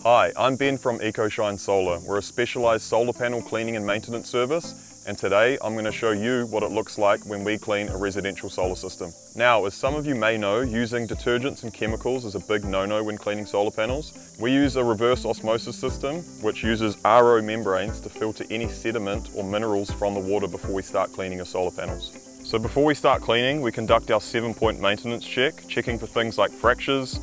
Hi, I'm Ben from 𝐦𝐨𝐤𝐿 Solar. We're a specialised solar panel cleaning and maintenance service, and today I'm going to show you what it looks like when we clean a residential solar system. Now, as some of you may know, using detergents and chemicals is a big no-no when cleaning solar panels. We use a reverse osmosis system, which uses RO membranes to filter any sediment or minerals from the water before we start cleaning our solar panels. So before we start cleaning, we conduct our 7-point maintenance check, checking for things like fractures,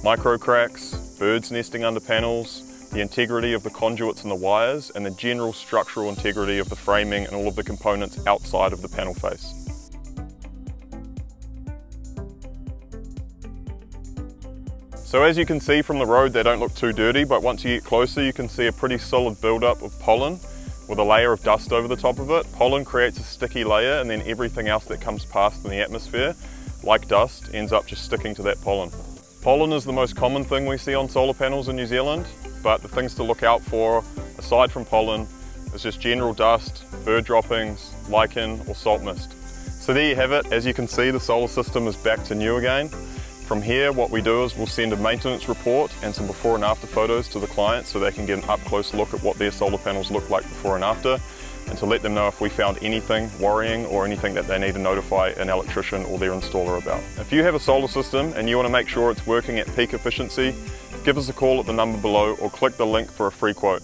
micro cracks, birds nesting under panels, the integrity of the conduits and the wires, and the general structural integrity of the framing and all of the components outside of the panel face. So as you can see from the road, they don't look too dirty, but once you get closer, you can see a pretty solid buildup of pollen with a layer of dust over the top of it. Pollen creates a sticky layer, and then everything else that comes past in the atmosphere, like dust, ends up just sticking to that pollen. Pollen is the most common thing we see on solar panels in New Zealand, but the things to look out for, aside from pollen, is just general dust, bird droppings, lichen or salt mist. So there you have it. As you can see, the solar system is back to new again. From here, what we do is we'll send a maintenance report and some before and after photos to the client so they can get an up-close look at what their solar panels look like before and after, and to let them know if we found anything worrying or anything that they need to notify an electrician or their installer about. If you have a solar system and you want to make sure it's working at peak efficiency, give us a call at the number below or click the link for a free quote.